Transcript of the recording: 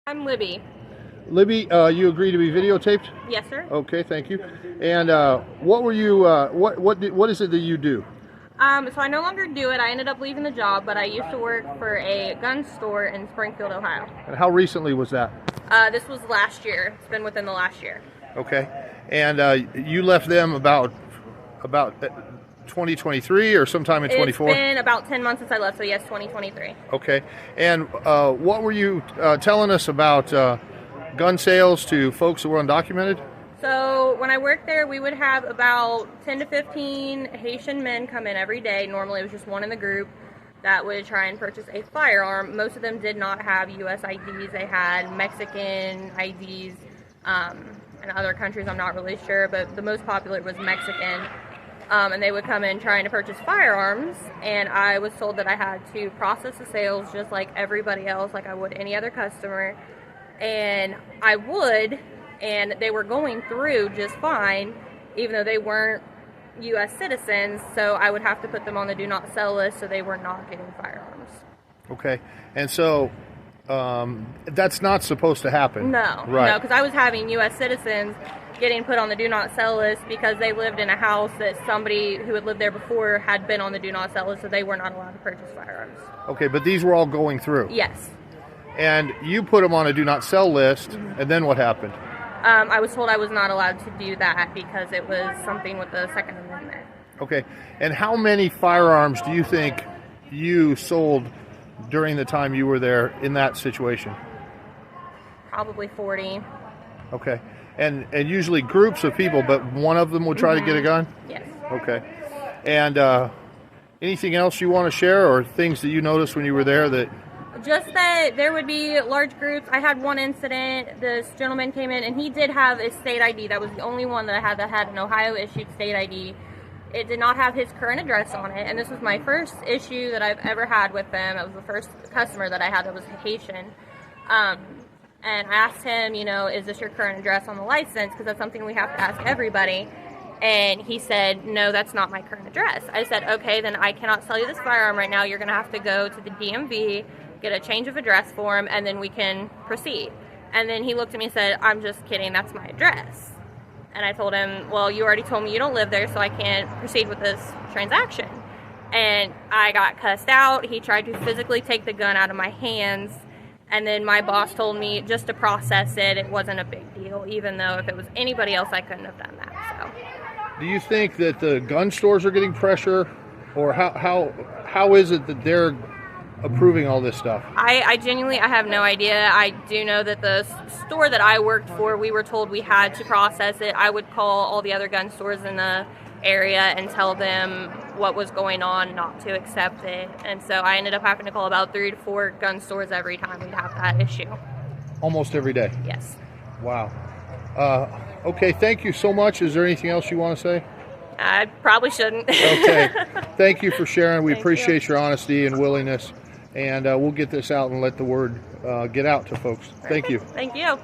I'm Libby. Libby, you agree to be videotaped? Yes, sir. Okay, thank you. And what were you? What is it that you do? So I no longer do it. I ended up leaving the job, but I used to work for a gun store in Springfield, Ohio. And how recently was that? This was last year. It's been within the last year. Okay. And you left them about 2023 or sometime in 24? It's been about 10 months since I left, so yes, 2023. Okay. And what were you telling us about gun sales to folks who were undocumented? So when I worked there, we would have about 10 to 15 Haitian men come in every day. Normally it was just one in the group that would try and purchase a firearm. Most of them did not have U.S. IDs. They had Mexican IDs, and other countries I'm not really sure, but the most popular was Mexican. And they would come in trying to purchase firearms, and I was told that I had to process the sales just like everybody else, like I would any other customer. And I would, and they were going through just fine, even though they weren't U.S. citizens, so I would have to put them on the do not sell list so they were not getting firearms. Okay. And so that's not supposed to happen. No, right. No, because I was having U.S. citizens getting put on the do not sell list because they lived in a house that somebody who had lived there before had been on the do not sell list, so they were not allowed to purchase firearms. Okay, but these were all going through. Yes. And you put them on a do not sell list, and then what happened? I was told I was not allowed to do that because it was something with the Second Amendment. Okay. And how many firearms do you think you sold during the time you were there in that situation? Probably 40. Okay. And usually groups of people, but one of them would try to get a gun? Yes. Okay. And anything else you want to share, or things that you noticed when you were there that... Just that there would be large groups. I had one incident. This gentleman came in, and he did have a state ID. That was the only one that had an Ohio-issued state ID. It did not have his current address on it, and this was my first issue that I've ever had with them. It was the first customer that I had that was Haitian. And I asked him, is this your current address on the license? Because that's something we have to ask everybody. And he said, no, that's not my current address. I said, okay, then I cannot sell you this firearm right now. You're going to have to go to the DMV, get a change of address form, and then we can proceed. And then he looked at me and said, I'm just kidding, that's my address. And I told him, well, you already told me you don't live there, so I can't proceed with this transaction. And I got cussed out. He tried to physically take the gun out of my hands. And then my boss told me just to process it. It wasn't a big deal, even though if it was anybody else, I couldn't have done that. So, do you think that the gun stores are getting pressure, or how is it that they're approving all this stuff? I genuinely, I have no idea. I do know that the store that I worked for, we were told we had to process it. I would call all the other gun stores in the area and tell them what was going on, not to accept it. And so I ended up having to call about 3 to 4 gun stores every time we'd have that issue. Almost every day? Yes. Wow. Okay, thank you so much. Is there anything else you want to say? I probably shouldn't. Okay. Thank you for sharing. We Thank appreciate you. your honesty and willingness. And we'll get this out and let the word get out to folks. Thank you. Thank you.